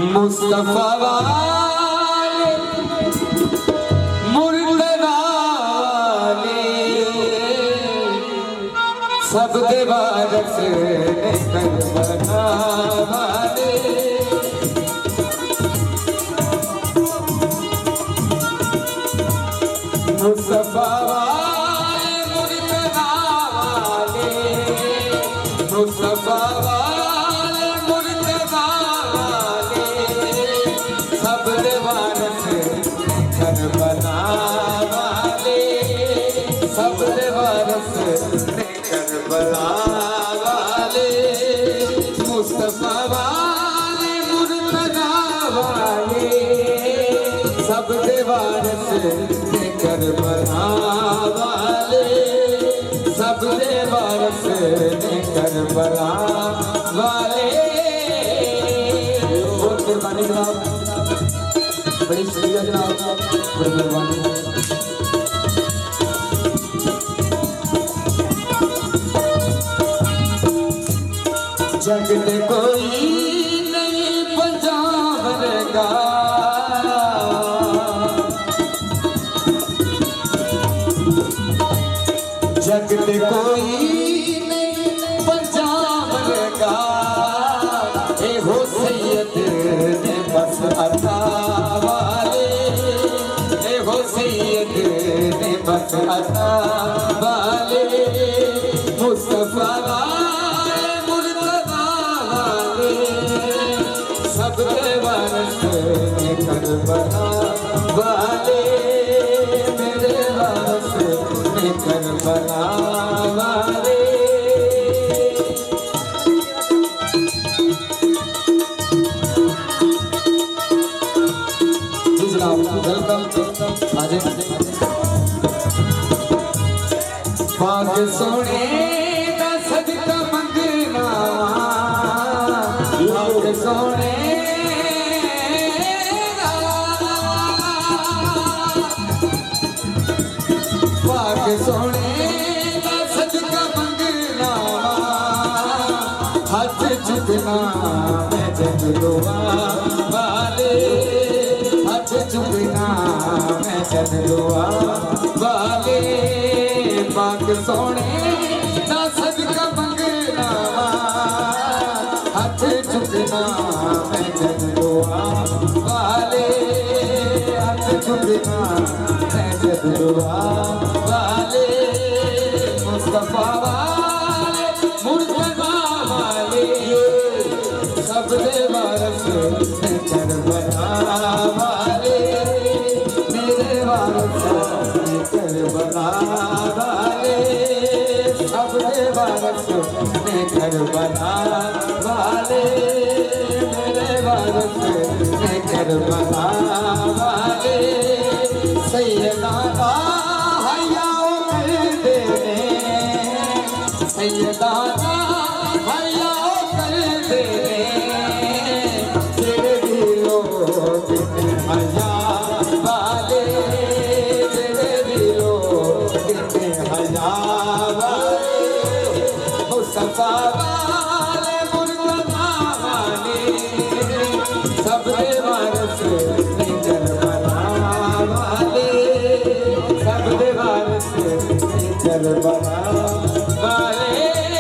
मुस्तफा वाले मुर्तजा वाले सब दे वारस ने करबला वाले मुस्तफा वाले मुर्तजा वाले मुस्तफा वाले मुर्तजा वाले सब दे वारस करबला वाले सब दे वारस करबला वाले मुस्तफा वाले मुर्तजा वाले सब दे वारस करबला वाले सब दे वारस करबला वाले। बहुत मेहरबानी जनाब, बड़ी शुक्रिया जनाब, बड़ी मेहरबानी। जग दे कोई नहीं पंजाब वर्गा जग दे कोई नहीं पंजाब वर्गा ए हो सैयद ने बस अता वाले ए हो सैयद ने बस अता वाले मुस्तफा वाले मुर्तजा वाले सब दे वारस ने करबला वाले मेरे वारस ने करबला वाले। पाक सोने दा सदका मंगना पाक सोने पाक सोने दा सदका मंगना हाथ चुकना मैं जग दुआ वाले हाथ चुकना मैं जग दुआ वाले पाक सोने दा सदका मंगना हाथ चुकना मैं जग दुआ वाले हाथ चुकना मैं जग दुआ वाले मुस्तफा वाले मुर्तजा वाले सब दे वारस ने करबला वाले मेरे वारस ने करबला वाले सब दे वारस ने करबला वाले मेरे वारस ने करबला वाले सैयदा हयाओ कर देने सैयदा हयाओ कर देने तेरे दिलों में हया वाले तेरे दिलों में हया वाले मुस्तफा वाले मुर्तजा वाले सब दे वारस ने करबला वाले सब दे वारस ने करबला वाले।